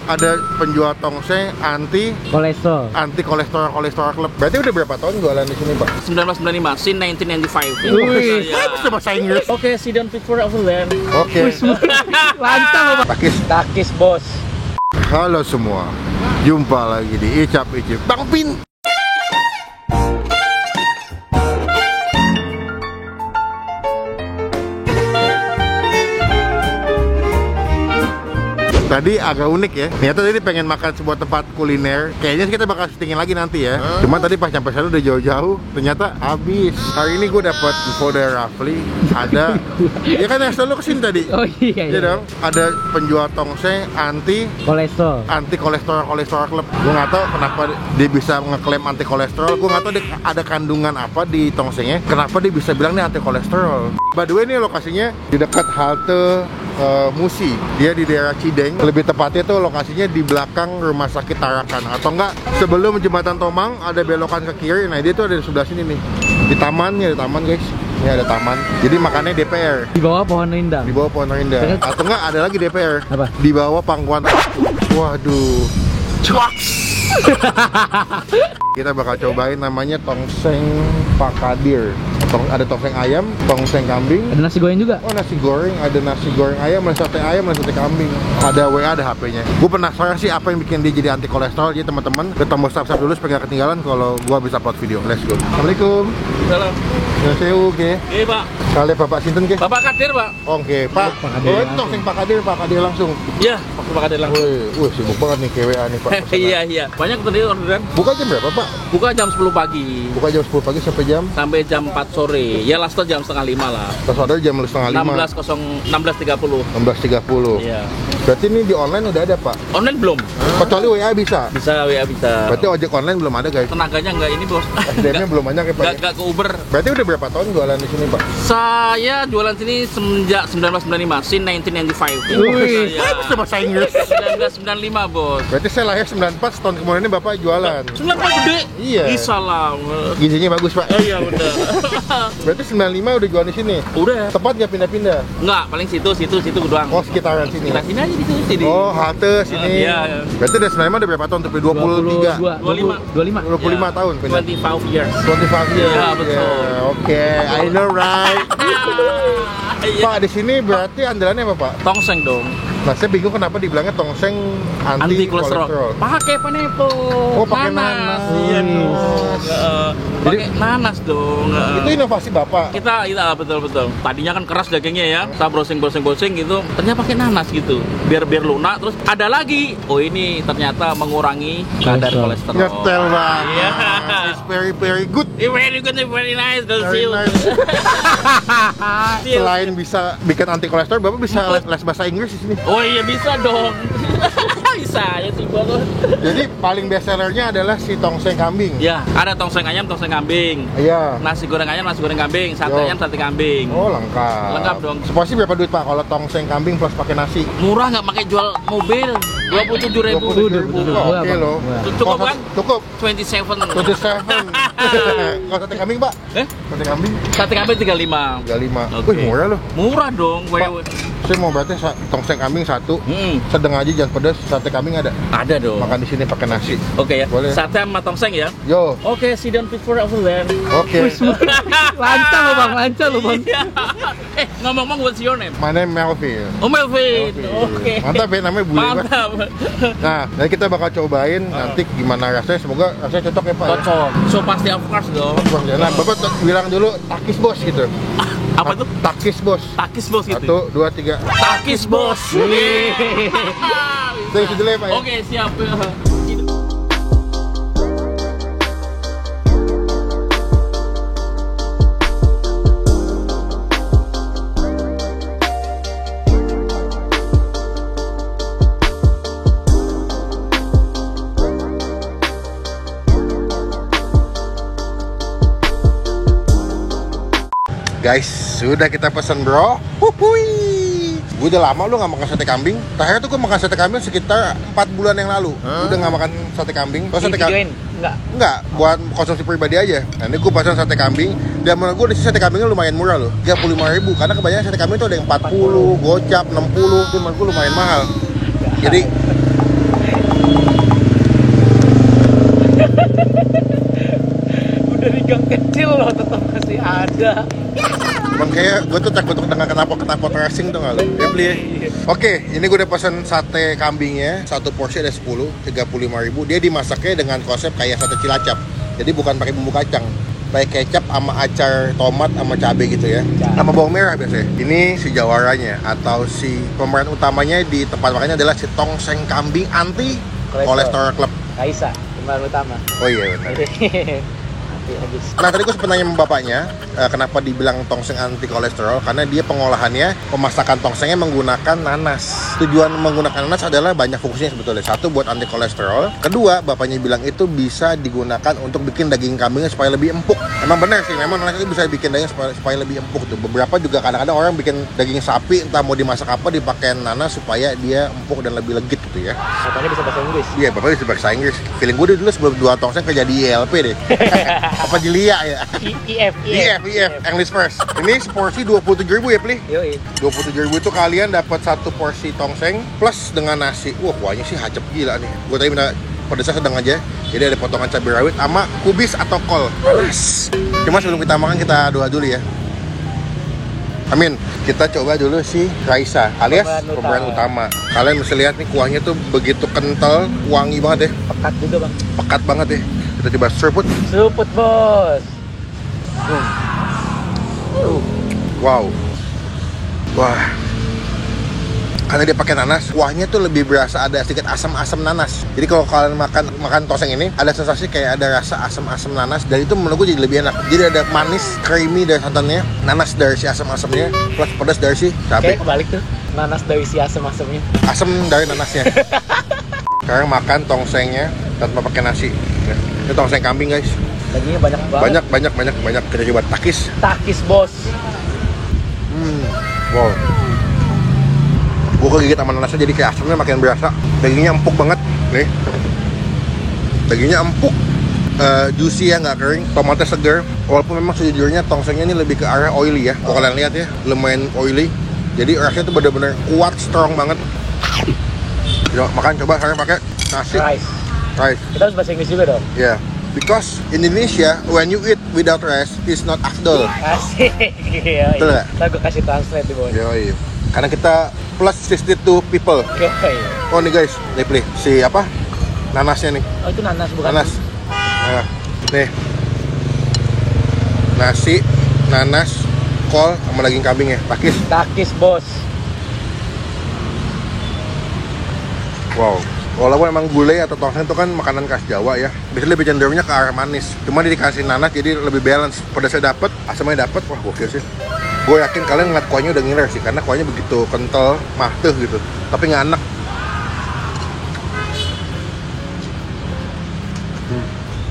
ada penjual tongseng anti kolesterol club. Berarti udah berapa tahun jualan di sini, Pak? 1995, since 1995. Wih, bisa bahasa Inggris. Oke, sit down before over there. Oke. Lancar Pak. Takis bos. Halo semua, jumpa lagi di Icap Icip Bang Pin. Tadi agak unik ya. Ternyata tadi pengen makan sebuah tempat kuliner. Kayaknya kita bakal syutingin lagi nanti ya. Cuma tadi pas nyampe sana udah jauh-jauh, ternyata habis. Hari ini gue dapat info dari Rafli. Ada, ya kan yang selalu kesini tadi. Oh iya. Iya dong. Ada penjual tongseng anti kolesterol club. Gue nggak tahu kenapa dia bisa ngeklaim anti kolesterol. Gue nggak tahu ada kandungan apa di tongsengnya. Kenapa dia bisa bilang ini anti kolesterol. By the way, ini lokasinya di dekat halte Musi. Dia di daerah Cideng. Lebih tepatnya tuh lokasinya di belakang Rumah Sakit Tarakan. Atau enggak, sebelum Jembatan Tomang ada belokan ke kiri. Nah, dia tuh ada di sebelah sini nih. Di tamannya, ada taman guys. Ini ada taman. Jadi makannya DPR. Di bawah pohon rindang. Di bawah pohon rindang. Atau enggak, ada lagi DPR. Apa? Di bawah pangkuan. Waduh. Kita bakal cobain namanya tongseng Pak Kadir. Ada tongseng ayam, tongseng kambing. Ada nasi goreng juga. Oh, nasi goreng, ada nasi goreng ayam, ada sate ayam, ada sate kambing. Ada WA, ada HP-nya. Gue penasaran sih apa yang bikin dia jadi anti kolesterol. Jadi teman-teman, kita tombol subscribe dulu supaya gak ketinggalan kalau gue bisa upload video. Let's go. Assalamualaikum. Salam. Saya oke. Iya, Pak. Kali Bapak Sinten ke? Bapak Kadir, Pak. Oke, Pak. Oh, itu tongseng Pak Kadir langsung. Iya, Pak Kadir langsung. Wih, sibuk banget nih WA nih, Pak. Iya. Banyak tadi orderan. Buka jam berapa, Pak? Buka jam 10 pagi. Buka jam 10 pagi sampai jam 4 sore. Ya last jam setengah 5 lah. Pas order jam 4:30. 16.30. 16.30. Iya. Berarti ini di online udah ada, Pak? Online belum? Kecuali WA bisa? Bisa, WA bisa. Berarti ojek online belum ada, guys? Tenaganya nggak ini, Bos. SDM-nya belum banyak ya, Pak? Nggak ke Uber. Berarti udah berapa tahun jualan di sini, Pak? Saya jualan sini semenjak 1995, since 1995. Wih, Iya. bisa bahasa Inggris. 1995, Bos. Berarti saya lahir 94, setahun kemudian ini Bapak jualan. 94 gede? Iya. Salah. Gizinya bagus, Pak. Oh iya, udah. Berarti 95 udah jualan di sini? Udah. Tepat nggak pindah-pindah? Enggak, paling situ doang. Oh, sekitaran sini? Sekitar sini aja di sini. Oh, halte sini. Iya. Berarti dari 95 udah berapa tahun? 23? 25 tahun pindah? 25 years. 25 years? Iya, betul. Oke, I know right. Pak, di sini berarti andalannya apa, Pak? Tongseng dong. Nah, saya bingung kenapa dibilangnya tongseng anti kolesterol. Pakai panepo. Oh, pakai nanas. Iya dong. Pakai nanas dong. Itu inovasi Bapak. Kita betul. Tadinya kan keras dagingnya ya. Kita browsing gitu. Ternyata pakai nanas gitu. Biar lunak. Terus ada lagi. Oh, ini ternyata mengurangi kadar kolesterol. Nyetel, Bang. Iya. It's very good. Very good, very nice. Very nice. Selain bisa bikin anti kolesterol, Bapak bisa les bahasa Inggris di sini. Oh iya, bisa dong. Bisa ya sih, Bos. Jadi paling best sellernya adalah si tongseng kambing. Ya, ada tongseng ayam, tongseng kambing. Iya. Nasi goreng ayam, nasi goreng kambing. Sate ayam, sate kambing. Oh, lengkap. Lengkap dong. Seporsi berapa duit, Pak, kalau tongseng kambing plus pakai nasi? Murah, nggak pakai jual mobil. 27.000. Oke loh. Cukup kan? Cukup. 27. Kalau sate kambing, Pak? Sate kambing? Sate kambing 35. 35. Oke. Wih, murah loh. Murah dong. Saya mau berarti tongseng kambing satu, sedang aja jangan pedas. Sate kambing ada? Ada dong. Makan di sini pakai nasi. Oke ya. Boleh. Sate sama tongseng ya. Yo. Oke, sit down before over there. Oke. Lancar loh Bang. Ngomong-ngomong, what's your name? My name Melvin. Oh, Melvin. Oke. Mantap ya, namanya Bule. Mantap. Nah, nanti kita bakal cobain nanti gimana rasanya. Semoga rasanya cocok ya, Pak. Cocok. So pasti of course dong. Nah, Bapak bilang dulu takis bos gitu. Apa tuh? Takis bos. Takis bos gitu. 1, 2, 3. Takis bos. Saya isi dulu ya, Pak. Oke, siap. Guys, sudah kita pesan, bro. Gue udah lama lu gak makan sate kambing. Terakhir tuh gue makan sate kambing sekitar 4 bulan yang lalu. Udah gak makan sate kambing. Sate kambing enggak, buat konsumsi pribadi aja. Nah, ini gue pesan sate kambing. Dan menurut gue di sini sate kambingnya lumayan murah loh, 35.000. Karena kebanyakan sate kambing tuh ada yang 40, gocap, 60. Itu menurut gue lumayan mahal. Jadi gang kecil loh tetap masih ada. Emang kayak gue tuh takut dengan kenapa racing tuh nggak lo? Ya beli ya. Oke, ini gue udah pesan sate kambingnya. Satu porsi ada 10, 35.000. Dia dimasaknya dengan konsep kayak sate Cilacap. Jadi bukan pakai bumbu kacang, pakai kecap sama acar tomat sama cabai gitu ya, sama bawang merah biasanya. Ini si jawaranya atau si pemeran utamanya di tempat makannya adalah si tongseng kambing anti kolesterol club. Kaisa, pemeran utama. Oh iya benar. Nah tadi gue sempat nanya sama bapaknya kenapa dibilang tongseng anti kolesterol, karena dia pengolahannya, pemasakan tongsengnya menggunakan nanas. Tujuan menggunakan nanas adalah banyak fungsinya sebetulnya. Satu, buat anti kolesterol. Kedua, bapaknya bilang itu bisa digunakan untuk bikin daging kambingnya supaya lebih empuk. Emang benar sih, memang nanas itu bisa bikin daging supaya lebih empuk tuh. Beberapa juga kadang-kadang orang bikin daging sapi entah mau dimasak apa dipakai nanas supaya dia empuk dan lebih legit gitu ya. Bapaknya bisa bahasa Inggris. Iya, bapaknya bisa bahasa Inggris. Feeling gue dulu sebelum dua tongseng kerja di ILP deh. Apa di LIA ya? IF, English first. Ini seporsi 27.000 ya, Pli? Yoi. 27.000 itu kalian dapat satu porsi tongseng plus dengan nasi. Wah, kuahnya sih hacep gila nih. Gue tadi minta pedasnya sedang aja. Jadi ada potongan cabai rawit sama kubis atau kol. Panas. Cuma sebelum kita makan kita doa dulu ya. Amin. Kita coba dulu si Raisa alias pemeran utama. Kalian bisa lihat nih kuahnya tuh begitu kental, wangi banget ya. Pekat juga bang. Pekat banget ya. Kita coba seruput. Seruput bos. Wow. Wah. Karena dia pakai nanas, kuahnya tuh lebih berasa ada sedikit asam-asam nanas. Jadi kalau kalian makan tongseng ini, ada sensasi kayak ada rasa asam-asam nanas, dan itu menurut gue jadi lebih enak. Jadi ada manis, creamy dari santannya, nanas dari si asam-asamnya, plus pedas dari si cabai. Kayak kebalik tuh, nanas dari si asam-asamnya. Asam dari nanasnya. Sekarang makan tongsengnya tanpa pakai nasi. Ini tongseng kambing guys. Dagingnya banyak banget. Banyak. Kita coba takis. Takis bos. Wow. Gue kegigit sama nanasnya jadi kayak asamnya makin berasa. Dagingnya empuk banget nih. Dagingnya empuk, juicy ya, nggak kering. Tomatnya segar. Walaupun memang sejujurnya tongsengnya ini lebih ke arah oily ya. Kalau kalian lihat ya, lumayan oily. Jadi rasanya tuh benar-benar kuat, strong banget. Yuk makan, coba sekarang pakai nasi. Rice. Kita harus bahasa Inggris juga dong. Yeah. Because in Indonesia, when you eat without rice, it's not afdol. Asik. Betul nggak? Kita gue kasih translate di bawah. Yoi. Karena kita plus 62 people. Yoi. Oh nih guys, nih Pli. Si apa? Nanasnya nih. Oh itu nanas bukan? Nanas. Nah, nih. Nasi, nanas, kol, sama daging kambing ya. Takis. Takis bos. Wow. Walaupun emang gulai atau tongseng itu kan makanan khas Jawa ya, biasanya lebih cenderungnya ke arah manis. Cuma dikasih nanas jadi lebih balance. Pedasnya dapet, asamnya dapet. Wah gokil sih. Gue yakin kalian ngeliat kuahnya udah ngiler sih, karena kuahnya begitu kental, mateh gitu, tapi nggak enak.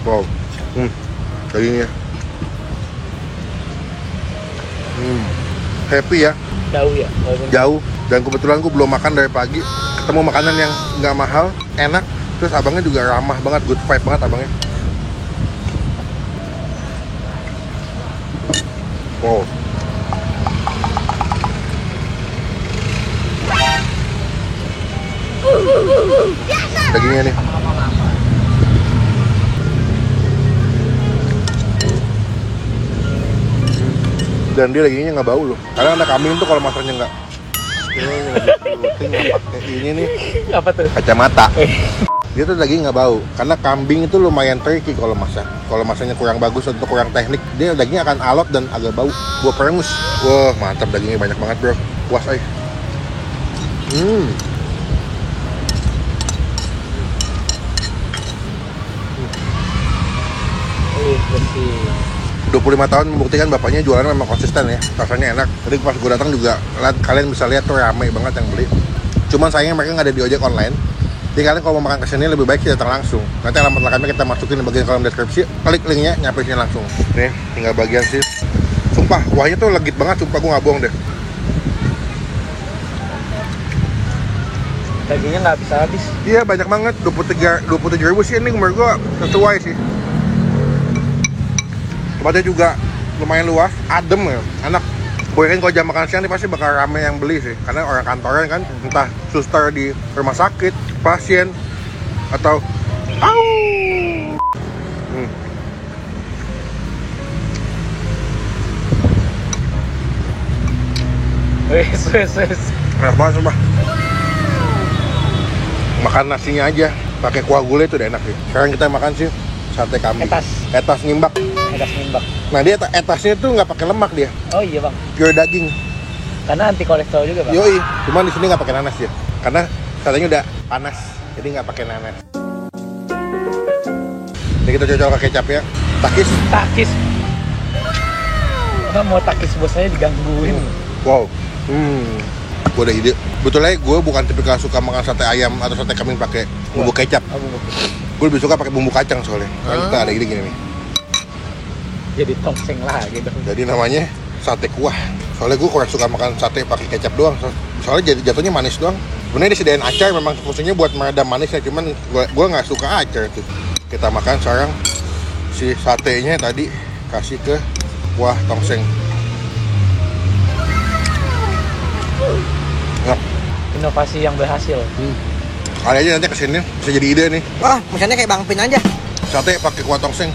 Wow. Dagingnya. Happy ya. Jauh ya? Jauh. Dan kebetulan gue belum makan dari pagi. Ketemu makanan yang nggak mahal, enak. Terus abangnya juga ramah banget, good vibe banget abangnya. Wow. Dagingnya nih. Dan dia dagingnya nggak bau loh. Karena anak kambing tuh kalau masaknya nggak ini nih apa tuh? kacamata. Dia tuh daging nggak bau. Karena kambing itu lumayan tricky kalau masak. Kalau masaknya kurang bagus atau kurang teknik, dia dagingnya akan alot dan agak bau. Gua perengus. Wah mantap, dagingnya banyak banget bro. Puas ay. 25 tahun membuktikan bapaknya jualan memang konsisten ya, rasanya enak. Tadi pas gue datang juga, kalian bisa lihat tuh ramai banget yang beli. Cuman sayangnya mereka nggak ada di ojek online. Jadi kalian kalau mau makan kesini lebih baik sih datang langsung. Nanti alamat lengkapnya kita masukin di bagian kolom deskripsi. Klik linknya, nyampe sini langsung. Nih, tinggal bagian sih. Sumpah, kuahnya tuh legit banget. Sumpah gue nggak bohong deh. Dagingnya nggak bisa habis. Iya banyak banget. 27.000 sih ini menurut gue sesuai sih. Tempatnya juga lumayan luas, adem ya, enak. Gue yakin kalau jam makan siang ini pasti bakal rame yang beli sih, karena orang kantoran kan, entah suster di rumah sakit, pasien, atau Wes. Enak banget sumpah. Makan nasinya aja pakai kuah gulai itu udah enak sih. Sekarang kita makan sih sate kambing. Etas ngimbak. Nah dia etasnya tuh nggak pakai lemak dia. Oh iya bang. Pure daging. Karena anti kolesterol juga bang. Yoi. Cuman di sini nggak pakai nanas ya. Karena satenya udah panas, jadi nggak pakai nanas. Jadi kita cocok pakai kecap ya. Takis. Nggak mau takis bos saya digangguin. Wow. Gue ada ide. Betulnya gue bukan tipikal suka makan sate ayam atau sate kambing pakai bumbu kecap. Gue lebih suka pakai bumbu kacang soalnya. Nah, kita ada ide gini nih. Jadi tongseng lah gitu. Jadi namanya sate kuah. Soalnya gue kurang suka makan sate pakai kecap doang. Soalnya jadi jatuhnya manis doang. Sebenarnya disediain acar memang fungsinya buat meredam manisnya, cuman gue nggak suka acar tuh. Kita makan sekarang si satenya tadi kasih ke kuah tongseng. Nah. Inovasi yang berhasil. Kali aja nanti kesini bisa jadi ide nih. Wah, misalnya kayak Bang Pin aja. Sate pakai kuah tongseng.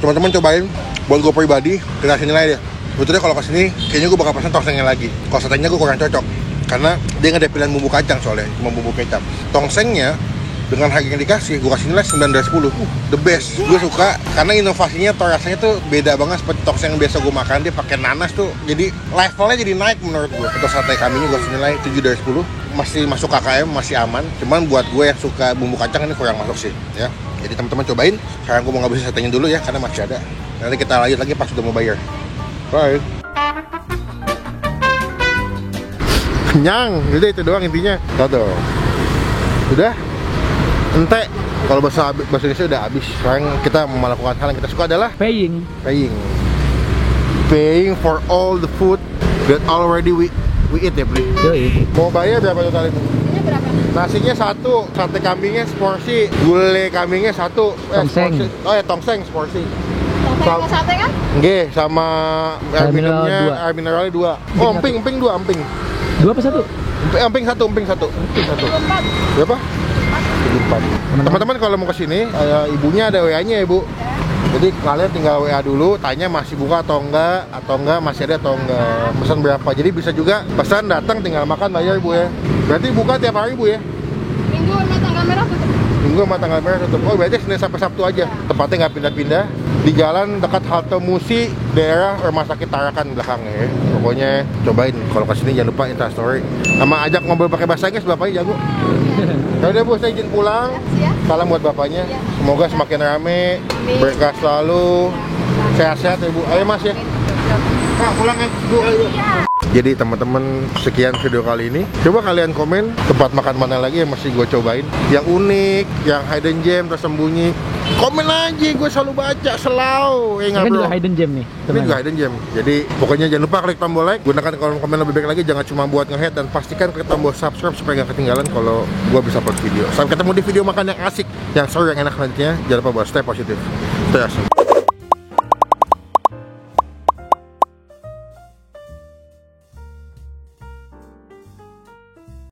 Teman-teman cobain. Buat gue pribadi, kita kasih nilai deh. Betulnya kalau kesini, kayaknya gue bakal pesen tongsengnya lagi. Kalau satenya gue kurang cocok, karena dia nggak ada pilihan bumbu kacang soalnya, cuma bumbu kecap. Tongsengnya dengan harga yang dikasih, gue kasih nilai 9 dari 10. The best. Gue suka karena inovasinya tuh rasanya tuh beda banget seperti tongseng yang biasa gue makan. Dia pakai nanas tuh, jadi levelnya jadi naik menurut gue. Untuk sate kambingnya gue kasih nilai 7 dari 10. Masih masuk KKM, masih aman. Cuman buat gue yang suka bumbu kacang ini kurang masuk sih, ya. Jadi teman-teman cobain. Sekarang gue mau ngabisin satenya dulu ya, karena masih ada. Nanti kita lanjut lagi pas udah mau bayar. Bye. Kenyang, udah itu doang intinya. Tuh. Udah. Ente. Kalau bahasa Indonesia udah habis. Sekarang kita melakukan hal yang kita suka adalah Paying for all the food that already we eat ya, Bli. Yoi. Mau bayar berapa total itu? Ini berapa? Nasinya 1, sate kambingnya seporsi, gulai kambingnya 1, Tongseng. Oh ya, tongseng seporsi. Tongseng sama sate kan? Nggih, sama air Air mineral minumnya, 2. air mineralnya 2. Oh, emping 2, emping. 2 apa 1? Emping 1. Berapa? 74. Teman-teman kalau mau kesini, ibunya ada WA-nya ya, Bu. Jadi kalian tinggal WA dulu, tanya masih buka atau enggak masih ada atau enggak, pesan berapa. Jadi bisa juga pesan datang tinggal makan bayar Bu ya. Berarti buka tiap hari Bu ya? Minggu sama tanggal merah tutup. Minggu sama tanggal merah tutup. Oh berarti Senin sampai Sabtu aja. Tempatnya nggak pindah-pindah. Di jalan dekat halte Musi, daerah Rumah Sakit Tarakan belakangnya ya. Pokoknya cobain kalau kesini jangan lupa Instastory. Sama ajak ngobrol pakai bahasa Inggris, bapaknya jago. Ya udah Bu, saya izin pulang. Salam buat bapaknya. Semoga semakin rame, berkah selalu, sehat-sehat ya Bu. Ayo Mas ya. Kak, pulang ya. Jadi teman-teman, sekian video kali ini. Coba kalian komen tempat makan mana lagi yang masih gue cobain, yang unik, yang hidden gem, tersembunyi. Komen aja, gue selalu baca, selalu. Ini juga hidden gem nih. Ini juga hidden gem. Jadi pokoknya jangan lupa klik tombol like, gunakan kolom komen lebih baik lagi, jangan cuma buat nge-head, dan pastikan klik tombol subscribe supaya gak ketinggalan kalau gue bisa upload video. Sampai ketemu di video makan yang asik, yang seru, yang enak nantinya. Jangan lupa buat stay positif, stay awesome.